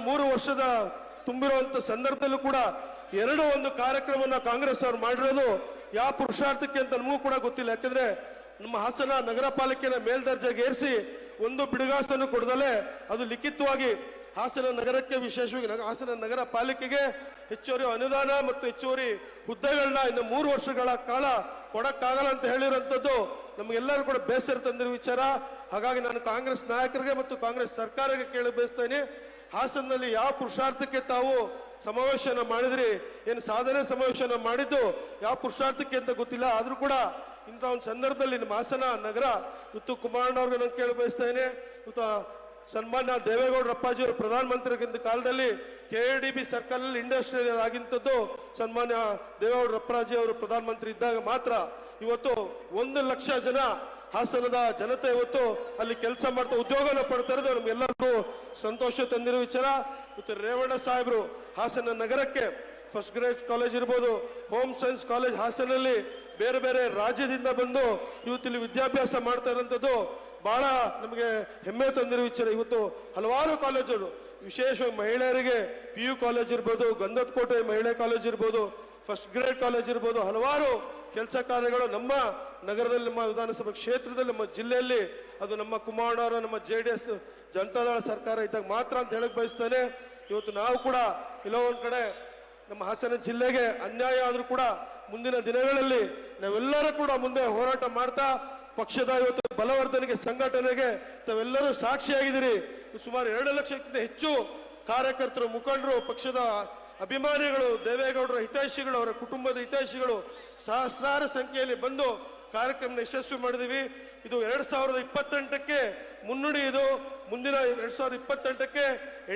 3 ವರ್ಷದ ತುಂಬಿರುವಂತ ಸಂದರ್ಭದಲ್ಲೂ ಕೂಡ ಒಂದು ಕಾರ್ಯಕ್ರಮವನ್ನು ಕಾಂಗ್ರೆಸ್ ಅವರು ಮಾಡಿರೋದು ಯಾವ ಪುರುಷಾರ್ಥಕ್ಕೆ ಅಂತ ನಮಗೂ ಕೂಡ ಗೊತ್ತಿಲ್ಲ. ಯಾಕಂದ್ರೆ ನಮ್ಮ ಹಾಸನ ನಗರ ಪಾಲಿಕೆಯ ಮೇಲ್ದರ್ಜೆಗೆ ಏರಿಸಿ ಒಂದು ಬಿಡುಗಾಸನ್ನು ಕೊಡದಲೆ ಅದು ಲಿಖಿತವಾಗಿ ಹಾಸನ ನಗರಕ್ಕೆ, ವಿಶೇಷವಾಗಿ ಹಾಸನ ನಗರ ಪಾಲಿಕೆಗೆ ಹೆಚ್ಚುವರಿ ಅನುದಾನ ಮತ್ತು ಹೆಚ್ಚುವರಿ ಹುದ್ದೆಗಳನ್ನ ಇನ್ನು 3 ವರ್ಷಗಳ ಕಾಲ ಕೊಡಕ್ಕಾಗಲ್ಲ ಅಂತ ಹೇಳಿರುವಂತದ್ದು ನಮಗೆಲ್ಲರೂ ಕೂಡ ಬೇಸರ ತಂದಿರೋ ವಿಚಾರ. ಹಾಗಾಗಿ ನಾನು ಕಾಂಗ್ರೆಸ್ ನಾಯಕರಿಗೆ ಮತ್ತು ಕಾಂಗ್ರೆಸ್ ಸರ್ಕಾರಕ್ಕೆ ಕೇಳಿ ಬಯಸ್ತೇನೆ, ಹಾಸನದಲ್ಲಿ ಯಾವ ಪುರುಷಾರ್ಥಕ್ಕೆ ತಾವು ಸಮಾವೇಶನ ಮಾಡಿದ್ರಿ, ಏನು ಸಾಧನೆ ಸಮಾವೇಶನ ಮಾಡಿದ್ದು ಯಾವ ಪುರುಷಾರ್ಥಕ್ಕೆ ಅಂತ ಗೊತ್ತಿಲ್ಲ. ಆದ್ರೂ ಕೂಡ ಇಂಥ ಒಂದು ಸಂದರ್ಭದಲ್ಲಿ ನಮ್ಮ ಹಾಸನ ನಗರ ಇವತ್ತು ಕುಮಾರಣ್ಣವ್ರಿಗೆ ನಾನು ಕೇಳಿ ಬಯಸ್ತೇನೆ, ಇವತ್ತು ಸನ್ಮಾನ್ಯ ದೇವೇಗೌಡ ಅಪ್ಪಾಜಿ ಅವರು ಪ್ರಧಾನಮಂತ್ರಿಗಿಂತ ಕಾಲದಲ್ಲಿ KADB ಸರ್ಕಾರದಲ್ಲಿ ಇಂಡಸ್ಟ್ರಿಯಲ್ ಆಗಿಂತದ್ದು ಸನ್ಮಾನ್ಯ ದೇವೇಗೌಡ ಅಪ್ಪಾಜಿ ಅವರು ಪ್ರಧಾನಮಂತ್ರಿ ಇದ್ದಾಗ ಮಾತ್ರ ಇವತ್ತು 1 ಲಕ್ಷ ಜನ ಹಾಸನದ ಜನತೆ ಇವತ್ತು ಅಲ್ಲಿ ಕೆಲಸ ಮಾಡ್ತಾ ಉದ್ಯೋಗನ ಪಡ್ತಾ ಇರೋದು ನಮ್ಗೆಲ್ಲರಿಗೂ ಸಂತೋಷ ತಂದಿರೋ ವಿಚಾರ. ಇವತ್ತು ರೇವಣ್ಣ ಸಾಹೇಬರು ಹಾಸನ ನಗರಕ್ಕೆ ಫಸ್ಟ್ ಗ್ರೇಡ್ ಕಾಲೇಜ್ ಇರ್ಬೋದು, ಹೋಮ್ ಸೈನ್ಸ್ ಕಾಲೇಜ್ ಹಾಸನಲ್ಲಿ ಬೇರೆ ಬೇರೆ ರಾಜ್ಯದಿಂದ ಬಂದು ಇವತ್ತಿಲ್ಲಿ ವಿದ್ಯಾಭ್ಯಾಸ ಮಾಡ್ತಾ ಇರೋಂಥದ್ದು ಬಹಳ ನಮಗೆ ಹೆಮ್ಮೆ ತಂದಿರೋ ವಿಚಾರ. ಇವತ್ತು ಹಲವಾರು ಕಾಲೇಜುಗಳು, ವಿಶೇಷವಾಗಿ ಮಹಿಳೆಯರಿಗೆ PU ಕಾಲೇಜ್ ಇರ್ಬೋದು, ಗಂಧದ ಕೋಟೆ ಮಹಿಳೆ ಕಾಲೇಜ್ ಇರ್ಬೋದು, ಫಸ್ಟ್ ಗ್ರೇಡ್ ಕಾಲೇಜ್ ಇರ್ಬೋದು, ಹಲವಾರು ಕೆಲಸ ಕಾರ್ಯಗಳು ನಮ್ಮ ನಗರದಲ್ಲಿ, ನಮ್ಮ ವಿಧಾನಸಭಾ ಕ್ಷೇತ್ರದಲ್ಲಿ, ನಮ್ಮ ಜಿಲ್ಲೆಯಲ್ಲಿ ಅದು ನಮ್ಮ ಕುಮಾರಣ್ಣವರ ನಮ್ಮ JDS ಜನತಾದಳ ಸರ್ಕಾರ ಇದ್ದಾಗ ಮಾತ್ರ ಅಂತ ಹೇಳಕ್ ಬಯಸ್ತೇನೆ. ಇವತ್ತು ನಾವು ಕೂಡ ಎಲ್ಲೋ ಒಂದ್ ಕಡೆ ನಮ್ಮ ಹಾಸನ ಜಿಲ್ಲೆಗೆ ಅನ್ಯಾಯ ಆದ್ರೂ ಕೂಡ ಮುಂದಿನ ದಿನಗಳಲ್ಲಿ ನಾವೆಲ್ಲರೂ ಕೂಡ ಮುಂದೆ ಹೋರಾಟ ಮಾಡ್ತಾ ಪಕ್ಷದ ಇವತ್ತು ಬಲವರ್ಧನೆಗೆ, ಸಂಘಟನೆಗೆ ತಾವೆಲ್ಲರೂ ಸಾಕ್ಷಿಯಾಗಿದ್ದೀರಿ. ಸುಮಾರು 2 ಲಕ್ಷಕ್ಕಿಂತ ಹೆಚ್ಚು ಕಾರ್ಯಕರ್ತರು, ಮುಖಂಡರು, ಪಕ್ಷದ ಅಭಿಮಾನಿಗಳು, ದೇವೇಗೌಡರ ಹಿತೈಷಿಗಳು, ಅವರ ಕುಟುಂಬದ ಹಿತೈಷಿಗಳು ಸಹಸ್ರಾರು ಸಂಖ್ಯೆಯಲ್ಲಿ ಬಂದು ಕಾರ್ಯಕ್ರಮ ಯಶಸ್ವಿ ಮಾಡಿದೀವಿ. ಇದು 2028ಕ್ಕೆ ಮುನ್ನುಡಿ. ಇದು ಮುಂದಿನ 2028ಕ್ಕೆ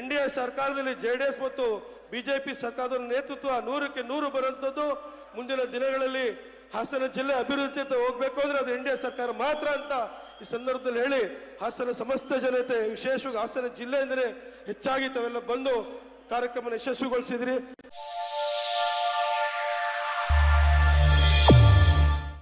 NDA ಸರ್ಕಾರದಲ್ಲಿ JDS ಮತ್ತು BJP ಸರ್ಕಾರದ ನೇತೃತ್ವ 100ಕ್ಕೆ 100 ಬರುವಂತದ್ದು. ಮುಂದಿನ ದಿನಗಳಲ್ಲಿ ಹಾಸನ ಜಿಲ್ಲೆ ಅಭಿವೃದ್ಧಿ ಹೋಗ್ಬೇಕು ಅಂದ್ರೆ ಅದು NDA ಸರ್ಕಾರ ಮಾತ್ರ ಅಂತ ಈ ಸಂದರ್ಭದಲ್ಲಿ ಹೇಳಿ, ಹಾಸನ ಸಮಸ್ತ ಜನತೆ, ವಿಶೇಷವಾಗಿ ಹಾಸನ ಜಿಲ್ಲೆಯಿಂದಲೇ ಹೆಚ್ಚಾಗಿ ತಾವೆಲ್ಲ ಬಂದು ಕಾರ್ಯಕ್ರಮ ಯಶಸ್ವಿಗೊಳಿಸಿದ್ರಿ.